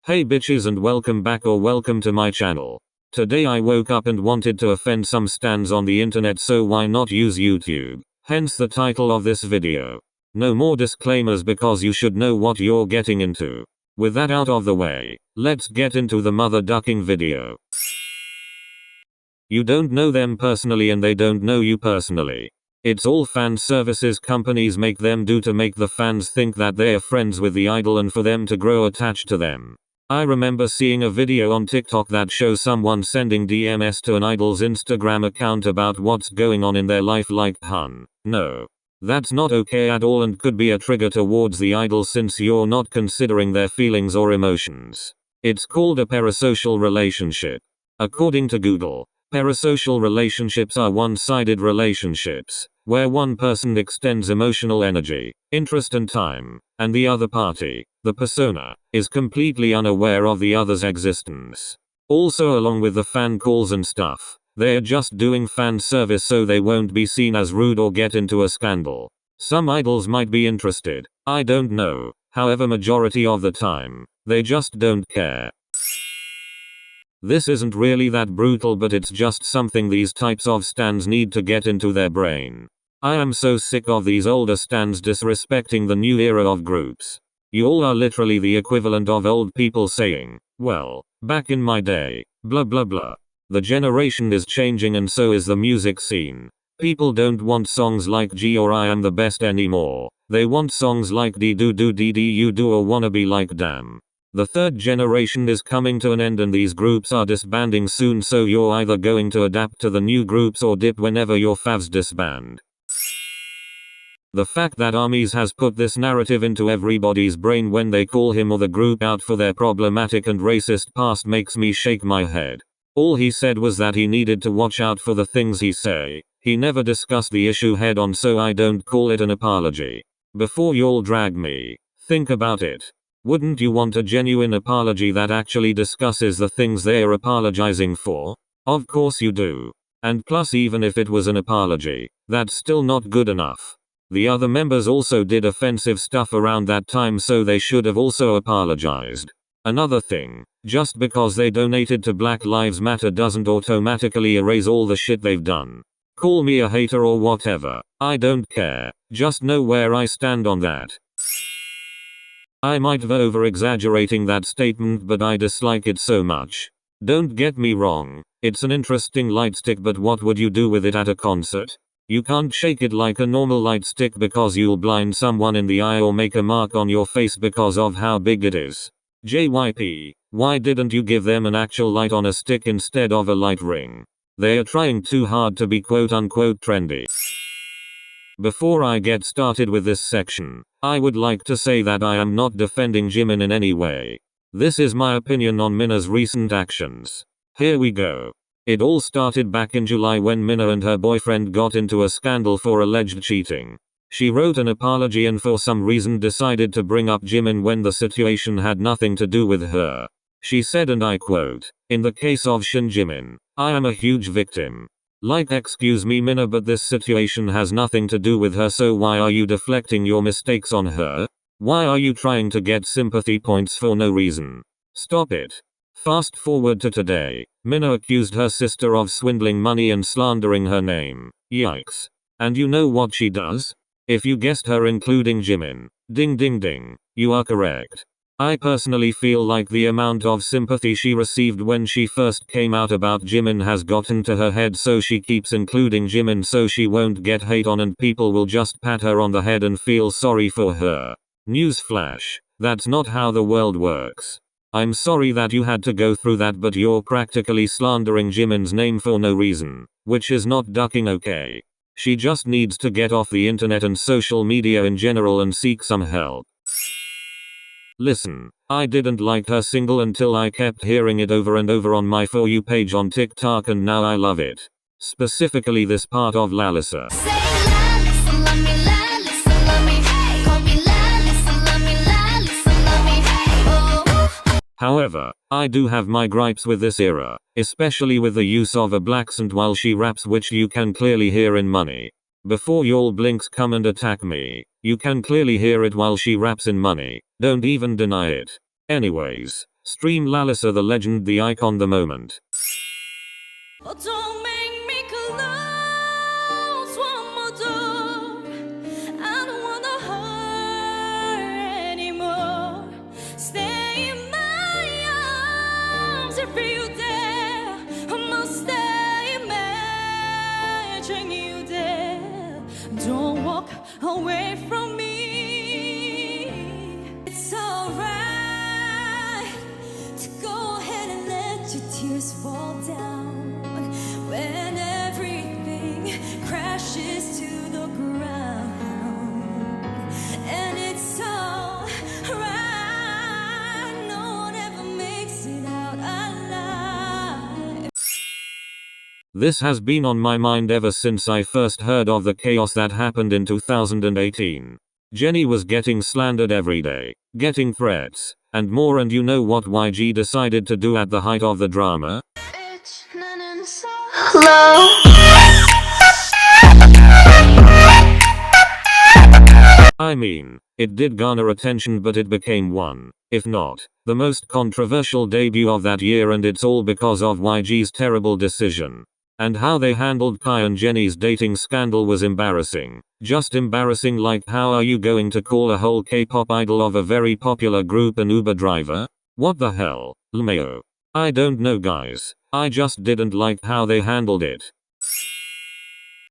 Hey bitches, and welcome back or welcome to my channel. Today I woke up and wanted to offend some stans on the internet, so why not use YouTube? Hence the title of this video. No more disclaimers because you should know what you're getting into. With that out of the way, let's get into the mother ducking video. You don't know them personally and they don't know you personally. It's all fan services companies make them do to make the fans think that they're friends with the idol and for them to grow attached to them. I remember seeing a video on TikTok that shows someone sending DMs to an idol's Instagram account about what's going on in their life, like, hun, no. That's not okay at all and could be a trigger towards the idol since you're not considering their feelings or emotions. It's called a parasocial relationship. According to Google, parasocial relationships are one-sided relationships, where one person extends emotional energy, interest and time, and the other party, the persona, is completely unaware of the other's existence. Also, along with the fan calls and stuff, they're just doing fan service so they won't be seen as rude or get into a scandal. Some idols might be interested, I don't know, however majority of the time, they just don't care. This isn't really that brutal, but it's just something these types of stans need to get into their brain. I am so sick of these older stans disrespecting the new era of groups. You all are literally the equivalent of old people saying, well, back in my day, blah blah blah. The generation is changing and so is the music scene. People don't want songs like G or I am the best anymore. They want songs like D do do D D you do or wanna be like damn. The third generation is coming to an end and these groups are disbanding soon, so you're either going to adapt to the new groups or dip whenever your favs disband. The fact that ARMYs has put this narrative into everybody's brain when they call him or the group out for their problematic and racist past makes me shake my head. All he said was that he needed to watch out for the things he say. He never discussed the issue head on, so I don't call it an apology. Before y'all drag me, think about it. Wouldn't you want a genuine apology that actually discusses the things they're apologizing for? Of course you do. And plus, even if it was an apology, that's still not good enough. The other members also did offensive stuff around that time, so they should have also apologized. Another thing, just because they donated to Black Lives Matter doesn't automatically erase all the shit they've done. Call me a hater or whatever, I don't care, just know where I stand on that. I might be over-exaggerating that statement, but I dislike it so much. Don't get me wrong, it's an interesting light stick, but what would you do with it at a concert? You can't shake it like a normal light stick because you'll blind someone in the eye or make a mark on your face because of how big it is. JYP, why didn't you give them an actual light on a stick instead of a light ring? They are trying too hard to be quote-unquote trendy. Before I get started with this section, I would like to say that I am not defending Jimin in any way. This is my opinion on Mina's recent actions. Here we go. It all started back in July when Mina and her boyfriend got into a scandal for alleged cheating. She wrote an apology and for some reason decided to bring up Jimin when the situation had nothing to do with her. She said, and I quote, "In the case of Jimin, I am a huge victim. Like, excuse me Mina, but this situation has nothing to do with her, so why are you deflecting your mistakes on her? Why are you trying to get sympathy points for no reason? Stop it." Fast forward to today, Mina accused her sister of swindling money and slandering her name. Yikes. And you know what she does? If you guessed her including Jimin, ding ding ding, you are correct. I personally feel like the amount of sympathy she received when she first came out about Jimin has gotten to her head, so she keeps including Jimin so she won't get hate on and people will just pat her on the head and feel sorry for her. Newsflash, that's not how the world works. I'm sorry that you had to go through that, but you're practically slandering Jimin's name for no reason, which is not ducking okay. She just needs to get off the internet and social media in general and seek some help. Listen, I didn't like her single until I kept hearing it over and over on my For You page on TikTok, and now I love it. Specifically this part of Lalisa. However, I do have my gripes with this era, especially with the use of a black accent while she raps, which you can clearly hear in Money. Before y'all blinks come and attack me, you can clearly hear it while she raps in Money, don't even deny it. Anyways, Stream Lalisa the legend, the icon, the moment. Oh, don't make me close one more door. I don't wanna hurt anymore. Stay in my arms if you dare. I must stay imagining you there. Don't walk away from me. It's alright to go ahead and let your tears fall down. When everything crashes to the ground, and it's all right, no one ever makes it out alive. This has been on my mind ever since I first heard of the chaos that happened in 2018. Jennie was getting slandered every day, getting threats, and more, and you know what YG decided to do at the height of the drama? I mean, it did garner attention, but it became one, if not, the most controversial debut of that year, and it's all because of YG's terrible decision. And how they handled Kai and Jennie's dating scandal was embarrassing. Just embarrassing. Like, how are you going to call a whole K-pop idol of a very popular group an Uber driver? What the hell, LMAO? I don't know, guys. I just didn't like how they handled it.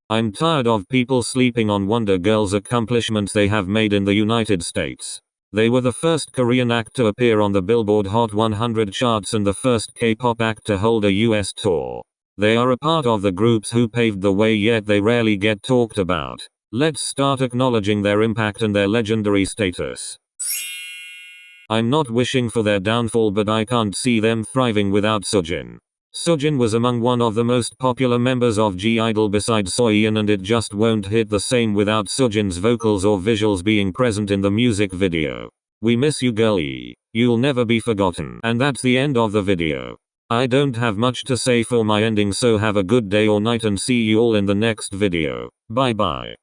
I'm tired of people sleeping on Wonder Girl's accomplishments they have made in the United States. They were the first Korean act to appear on the Billboard Hot 100 charts and the first K-pop act to hold a US tour. They are a part of the groups who paved the way, yet they rarely get talked about. Let's start acknowledging their impact and their legendary status. I'm not wishing for their downfall, but I can't see them thriving without Sujin. Sujin was among one of the most popular members of G-Idol besides Soyeon, and it just won't hit the same without Sujin's vocals or visuals being present in the music video. We miss you, girlie. You'll never be forgotten. And that's the end of the video. I don't have much to say for my ending, so have a good day or night and see you all in the next video. Bye bye.